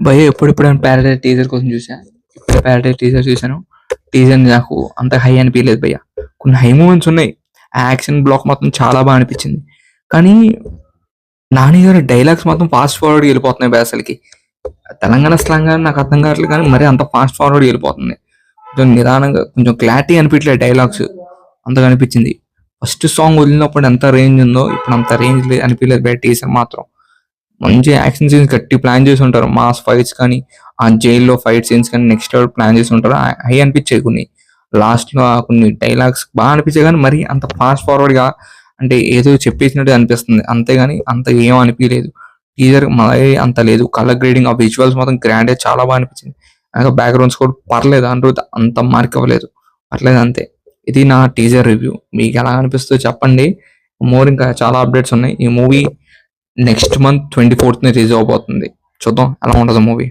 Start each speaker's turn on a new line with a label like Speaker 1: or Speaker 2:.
Speaker 1: భయ్య ఎప్పుడెప్పుడైనా Paradise teaser కోసం చూసా. ఇప్పుడే ప్యారడైజ్ టీజర్ చూసాను. టీజర్ నాకు అంత హై అనిపించలేదు భయ్య. కొన్ని హై మూమెంట్స్ ఉన్నాయి. ఆ యాక్షన్ బ్లాక్ మాత్రం చాలా బాగా అనిపించింది. కానీ నాని గారి డైలాగ్స్ మాత్రం ఫాస్ట్ ఫార్వర్డ్ వెళ్ళిపోతున్నాయి భయ్య అసలుకి. తెలంగాణ స్లాంగ్ అని నాకు అర్థం కావట్లేదు, కానీ మరి అంత ఫాస్ట్ ఫార్వర్డ్ వెళ్ళిపోతుంది. కొంచెం నిదానంగా, కొంచెం క్లారిటీ అనిపించలేదు డైలాగ్స్, అంతగా అనిపించింది. ఫస్ట్ సాంగ్ వదిలినప్పుడు ఎంత రేంజ్ ఉందో ఇప్పుడు అంత రేంజ్ అనిపించలేదు భయ్య. టీజర్ మాత్రం మంచి యాక్షన్ సీన్స్ గట్టి ప్లాన్ చేసి ఉంటారు. మాస్ ఫైట్స్ కానీ, ఆ జైల్లో ఫైట్ సీన్స్ కానీ నెక్స్ట్ లెవెల్ ప్లాన్ చేసి ఉంటారు. హై అనిపించాయి కొన్ని. లాస్ట్ లో కొన్ని డైలాగ్స్ బాగా అనిపించాయి, కానీ మరి అంత ఫాస్ట్ ఫార్వర్డ్ గా అంటే ఏదో చెప్పేసినట్టు అనిపిస్తుంది. అంతేగాని అంత ఏం అనిపించలేదు. టీజర్ మరి అంత లేదు. కలర్ గ్రేడింగ్, ఆ విజువల్స్ మాత్రం గ్రాండ్ చాలా బాగా అనిపించింది. బ్యాక్గ్రౌండ్స్ కూడా పర్లేదు, అంత మార్క్ అవ్వలేదు, పర్లేదు అంతే. ఇది నా టీజర్ రివ్యూ. మీకు ఎలా అనిపిస్తుందో చెప్పండి. మోర్ ఇంకా చాలా అప్డేట్స్ ఉన్నాయి. ఈ movie next month 24th release అవబోతుంది. చూద్దాం ఎలా ఉంటుందో మూవీ.